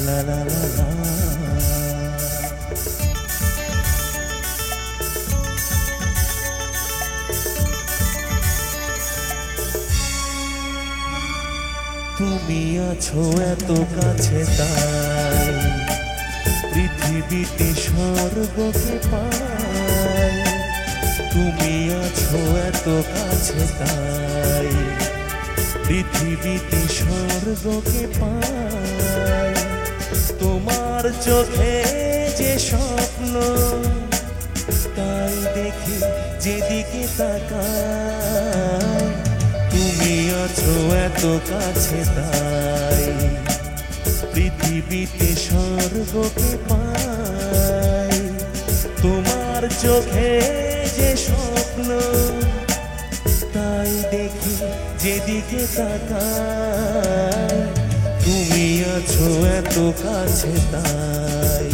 লা লা লা লা। তুমি আছো এত কাছে তাই পৃথিবীতে স্বর্গকে পাই। তুমি আছো এত কাছে তাই পৃথিবীতে স্বর্গকে পাই। তোমার চোখে যে স্বপ্ন তাই দেখি যেদিকে তাকাই। তুমি আছো এত কাছে তাই পৃথিবীতে স্বর্গকে পাই। তোমার চোখে যে স্বপ্ন তাই দেখি যেদিকে তাকাই। তুমি আছো এত কাছে তাই।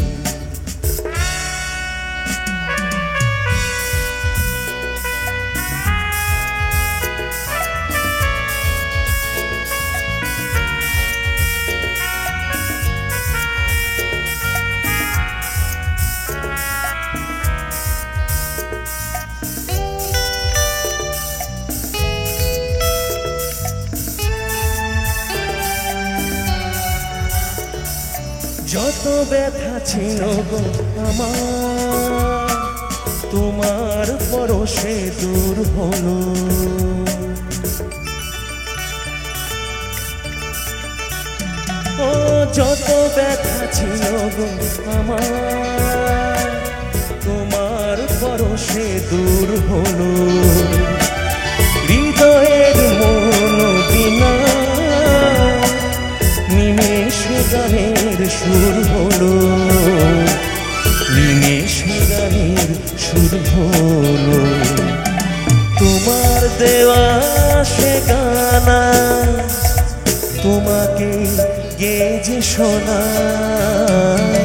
যত ব্যথা ছিল গো আমার তোমার পরশে দূর হলো। ও যত ব্যথা ছিল গো আমার তোমার পরশে দূর হলো। হৃদয়ের মন বিনা নিমেষে গানের সুর হলো। নিমেষে গানের সুর হলো। তোমার দেওয়া সে গানা তোমাকে গেয়ে শোনাই।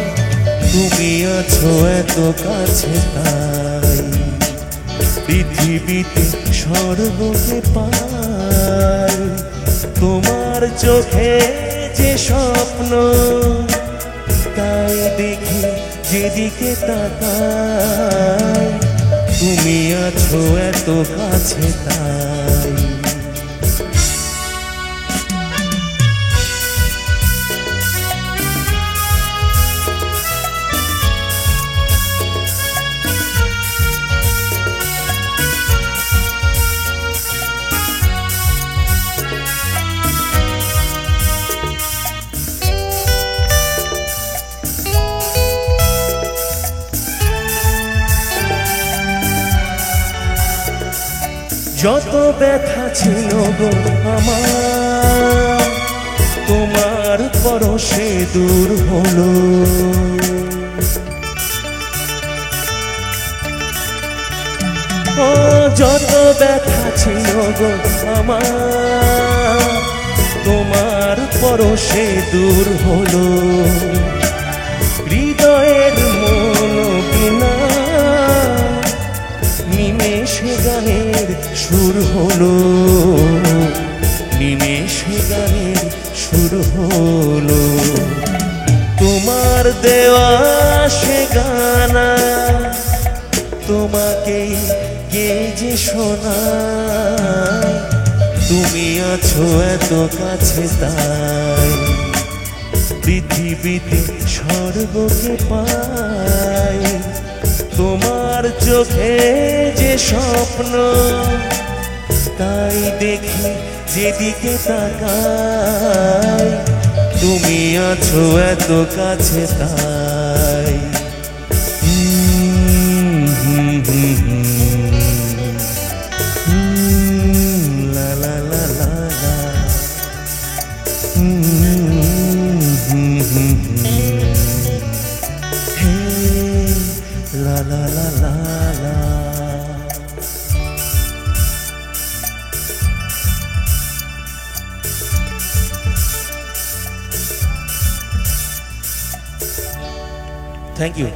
তুমি আছো এত কাছে তাই পৃথিবীতে স্বর্গকে পাই। তোমার চোখে যে স্বপ্ন তাই দেখি যেদিকে তাকাই। তুমি আছো এত কাছে তাই। যত ব্যথা ছিল গো আমার তোমার পরশে দূর হলো। ও যত ব্যথা ছিল গো আমার তোমার পরশে দূর হলো। হৃদয়ের মন বিনা নিমেষে গানের সুর হলো। নিমেষে গানের সুর হলো। তোমার দেওয়া সে গানা তোমাকে গেয়ে শোনাই। তুমি আছো এত কাছে তাই পৃথিবীতে স্বর্গকে পাই। তোমার চোখে যে স্বপ্ন তাই দেখি যেদিকে তাকাই। তুমি আছো এত কাছে তাই। লা লা লা লা লা। La la la la la. Thank you.